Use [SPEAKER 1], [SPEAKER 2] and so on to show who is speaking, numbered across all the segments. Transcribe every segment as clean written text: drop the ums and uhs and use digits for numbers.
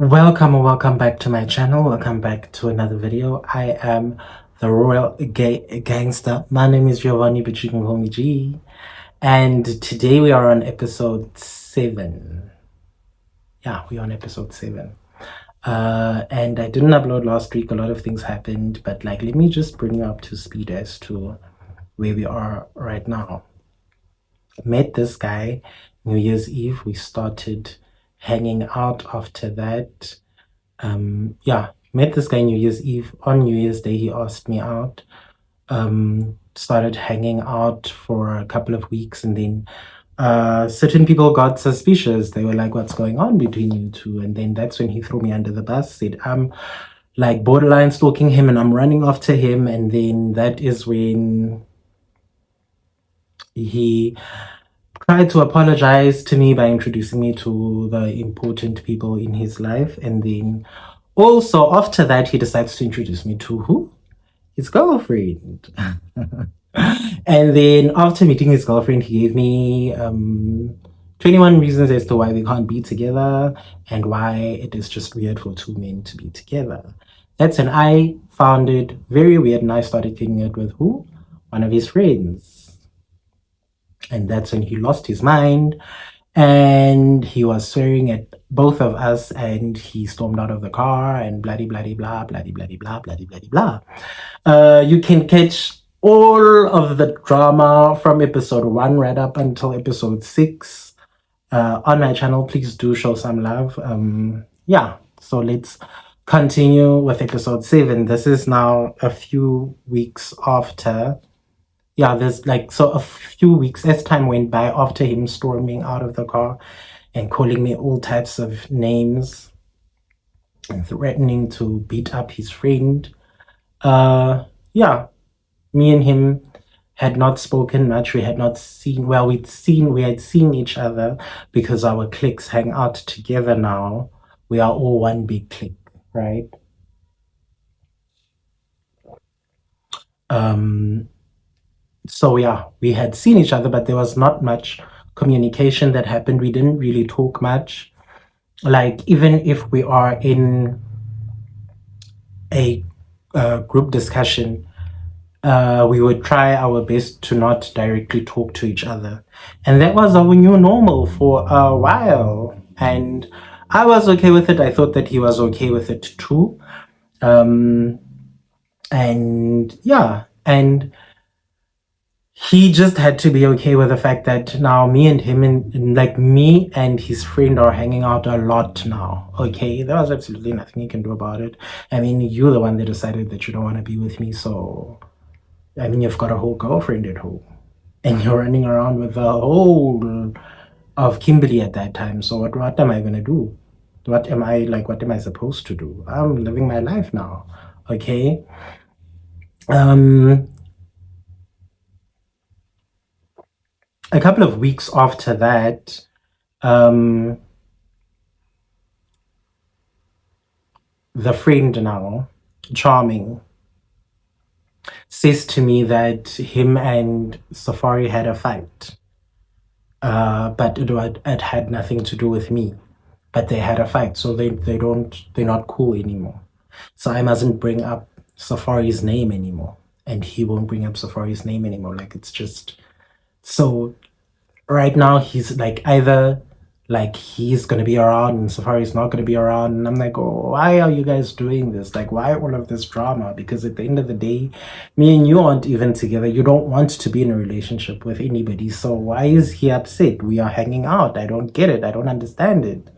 [SPEAKER 1] Welcome or welcome back to my channel. Welcome back to another video. I am the Royal Gay Gangster. My name is Giovanni, but you can call me G. And today we are on episode 7. Yeah, we're on episode 7. And I didn't upload last week. A lot of things happened, but let me just bring you up to speed as to where we are right now. Met this guy New Year's Eve. We started hanging out after that. Met this guy New Year's Eve. On New Year's Day, he asked me out. Started hanging out for a couple of weeks, and then certain people got suspicious. They were like, what's going on between you two? And then that's when he threw me under the bus, said I'm like borderline stalking him and I'm running after him. And then that is when he tried to apologize to me by introducing me to the important people in his life. And then also after that, he decides to introduce me to who? His girlfriend. And then after meeting his girlfriend, he gave me 21 reasons as to why we can't be together and why it is just weird for two men to be together. That's when I found it very weird, and I started taking it with who? One of his friends. And that's when he lost his mind, and he was swearing at both of us, and he stormed out of the car and bloody bloody blah bloody bloody blah bloody bloody blah. You can catch all of the drama from episode 1 right up until episode 6 on my channel. Please do show some love. So let's continue with episode 7. This is now a few weeks after. There's a few weeks as time went by after him storming out of the car and calling me all types of names and threatening to beat up his friend. Me and him had not spoken much. We had not seen, we had seen each other because our cliques hang out together now. We are all one big clique, right? We had seen each other, but there was not much communication that happened. We didn't really talk much. Like, even if we are in a group discussion, we would try our best to not directly talk to each other. And that was our new normal for a while. And I was okay with it. I thought that he was okay with it too. And he just had to be okay with the fact that now me and him me and his friend are hanging out a lot now. Okay, there was absolutely nothing you can do about it. I mean, you're the one that decided that you don't want to be with me, so I mean, you've got a whole girlfriend at home and you're running around with the whole of Kimberly at that time. So what am I gonna do? What am I supposed to do? I'm living my life now. Okay. A couple of weeks after that, the friend now, Charming, says to me that him and Safaree had a fight. But it had nothing to do with me. But they had a fight, so they're not cool anymore. So I mustn't bring up Safaree's name anymore. And he won't bring up Safaree's name anymore. Like, it's just... So right now he's either he's gonna be around and Safaree's not gonna be around, and I'm like, oh, why are you guys doing this? Like, why all of this drama? Because at the end of the day, me and you aren't even together. You don't want to be in a relationship with anybody, so why is he upset? We are hanging out. I don't get it. I don't understand it.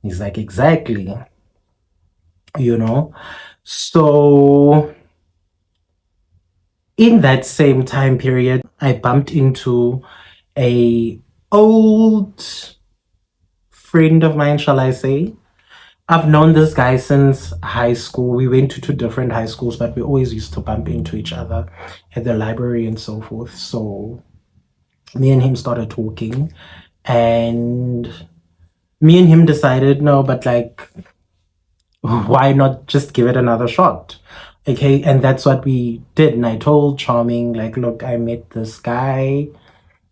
[SPEAKER 1] He's like, exactly. So in that same time period, I bumped into a old friend of mine, shall I say. I've known this guy since high school. We went to 2 different high schools, but we always used to bump into each other at the library and so forth. So me and him started talking, and me and him decided, no, but why not just give it another shot? Okay, and that's what we did. And I told Charming, look, I met this guy.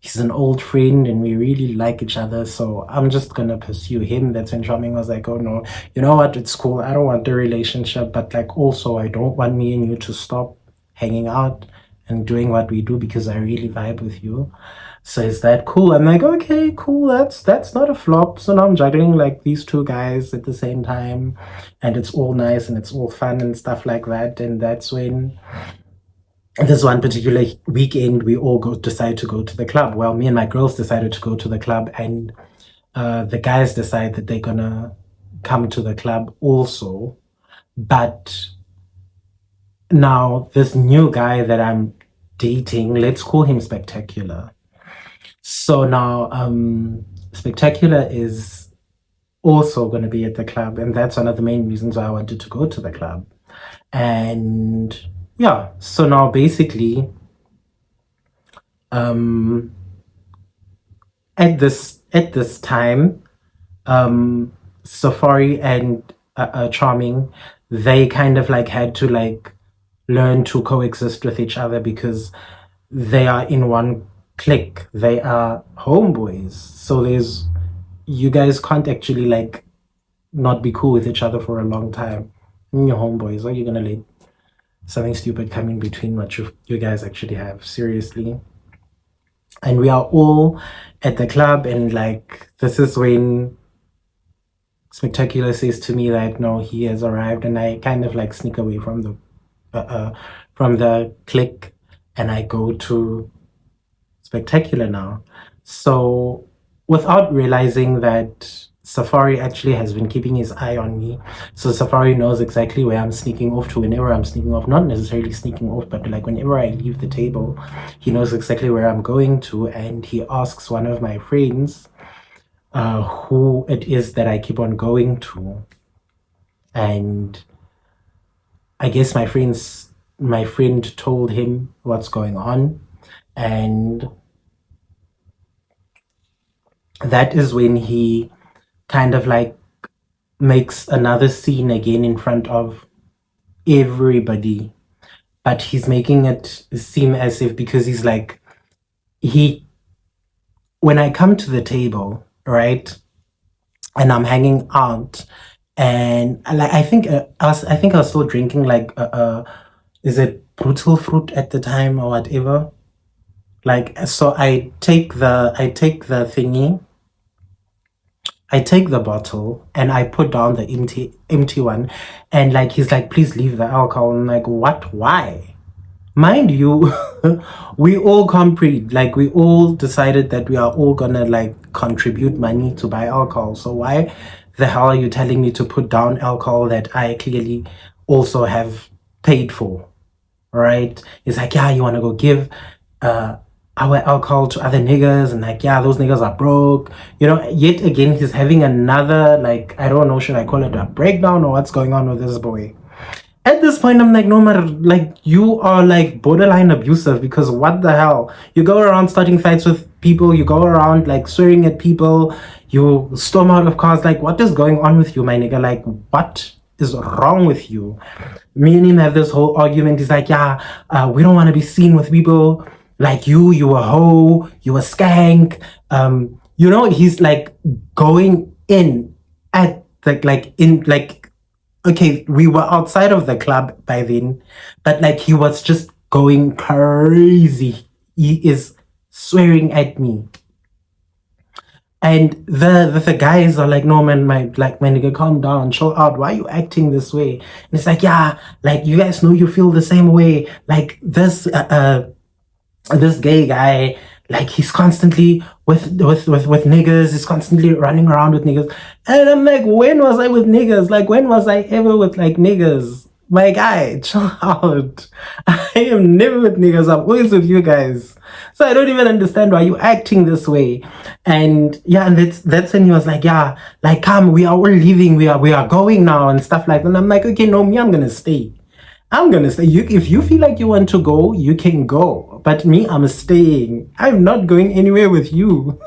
[SPEAKER 1] he's an old friend and we really like each other, so I'm just gonna pursue him. That's when Charming was like, oh no, you know what, it's cool, I don't want the relationship, but like also I don't want me and you to stop hanging out and doing what we do because I really vibe with you. So is that cool? I'm like, okay, cool, that's not a flop. So now I'm juggling like these two guys at the same time, and it's all nice and it's all fun and stuff like that. And that's when this one particular weekend we all decide to go to the club. Well, me and my girls decided to go to the club, and the guys decide that they're gonna come to the club also. But now this new guy that I'm dating, let's call him Spectacular. So now Spectacular is also going to be at the club, and that's one of the main reasons why I wanted to go to the club. And yeah, so now basically at this time, Safaree and Charming, they kind of like had to like learn to coexist with each other because they are in one clique. They are homeboys. So you guys can't actually like not be cool with each other for a long time. You're homeboys. Are you gonna let something stupid come in between what you guys actually have? Seriously. And we are all at the club, and like this is when Spectacular says to me that no, he has arrived, and I kind of like sneak away from the clique, and I go to Spectacular now. So without realizing that Safaree actually has been keeping his eye on me. So Safaree knows exactly where I'm sneaking off to whenever I'm sneaking off. Not necessarily sneaking off, but like whenever I leave the table, he knows exactly where I'm going to, and he asks one of my friends who it is that I keep on going to. And I guess my friend told him what's going on, and that is when he kind of like makes another scene again in front of everybody, but he's making it seem as if, because he's like, he when I come to the table, right, and I'm hanging out, and like I think I was still drinking like is it brutal fruit at the time or whatever. Like, so I take the thingy, I take the bottle and I put down the empty one, and like he's like, please leave the alcohol. I'm like, what? Why? Mind you, we all like we all decided that we are all gonna like contribute money to buy alcohol. So why the hell are you telling me to put down alcohol that I clearly also have paid for? Right? It's like, yeah, you wanna go give uh our alcohol to other niggas, and like, yeah, those niggas are broke. Yet again he's having another, like, I don't know, should I call it a breakdown or what's going on with this boy? At this point, I'm like, no matter, like, you are like borderline abusive, because what the hell? You go around starting fights with people, you go around like swearing at people, you storm out of cars. Like, what is going on with you, my nigga? Like, what is wrong with you? Me and him have this whole argument. He's like, yeah, we don't want to be seen with people like you a hoe, you a skank. He's like going in at okay, we were outside of the club by then, but like he was just going crazy. He is swearing at me. And the guys are like, no man, my nigga, calm down, chill out. Why are you acting this way? And it's like, yeah, like you guys know you feel the same way. Like this gay guy, like he's constantly with niggas, he's constantly running around with niggas. And I'm like, when was I with niggas? Like, when was I ever with like niggas? My guy, chill out. I am never with niggas, I'm always with you guys. So I don't even understand why you acting this way. And yeah, and that's when he was like, yeah, like, come, we are all leaving, we are going now and stuff like that. And I'm like, okay, no, me, I'm gonna stay. If you feel like you want to go, you can go. But me, I'm staying. I'm not going anywhere with you.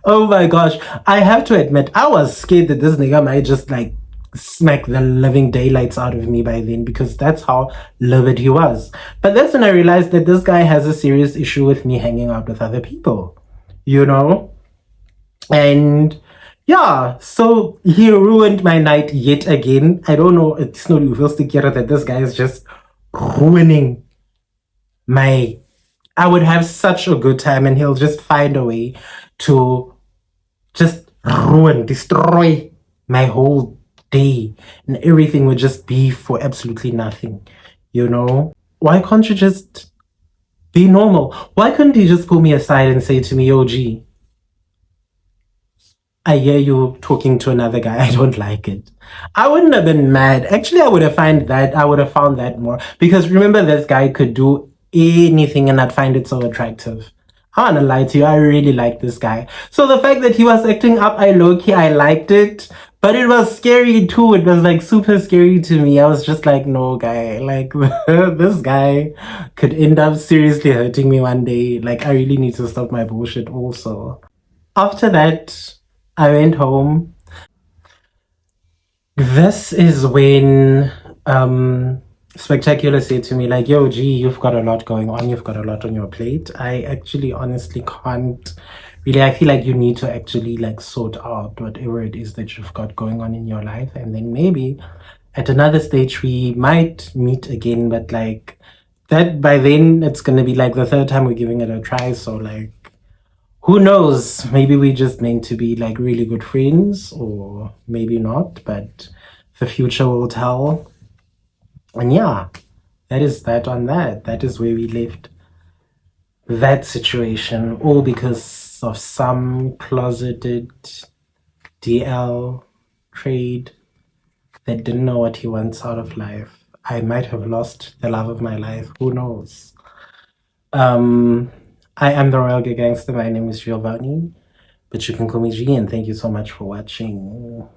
[SPEAKER 1] Oh my gosh. I have to admit, I was scared that this nigga might just like smack the living daylights out of me by then, because that's how livid he was. But that's when I realized that this guy has a serious issue with me hanging out with other people, you know? And yeah, so he ruined my night yet again. I don't know, it's not uvil that this guy is just ruining my. I would have such a good time, and he'll just find a way to just ruin, destroy my whole day, and everything would just be for absolutely nothing, you know? Why can't you just be normal? Why couldn't he just pull me aside and say to me, "Yo, G, I hear you talking to another guy. I don't like it." I wouldn't have been mad. Actually, I would have found that more. Because remember, this guy could do anything and I'd find it so attractive. I wanna lie to you, I really like this guy. So the fact that he was acting up, I liked it. But it was scary too. It was like super scary to me. I was just like, no, guy. Like, this guy could end up seriously hurting me one day. Like, I really need to stop my bullshit also. After that, I went home. This is when Spectacular said to me, like, "Yo, G, you've got a lot going on. You've got a lot on your plate. I actually honestly can't really. I feel like you need to actually like sort out whatever it is that you've got going on in your life. And then maybe at another stage we might meet again, but like that by then it's gonna be like the third time we're giving it a try. So like who knows? Maybe we just meant to be like really good friends, or maybe not, but the future will tell." And yeah, that is that on that. That is where we left that situation, all because of some closeted DL trade that didn't know what he wants out of life. I might have lost the love of my life. Who knows? I am the Royal Gay Gangster. My name is Giovanni, but you can call me G, and thank you so much for watching.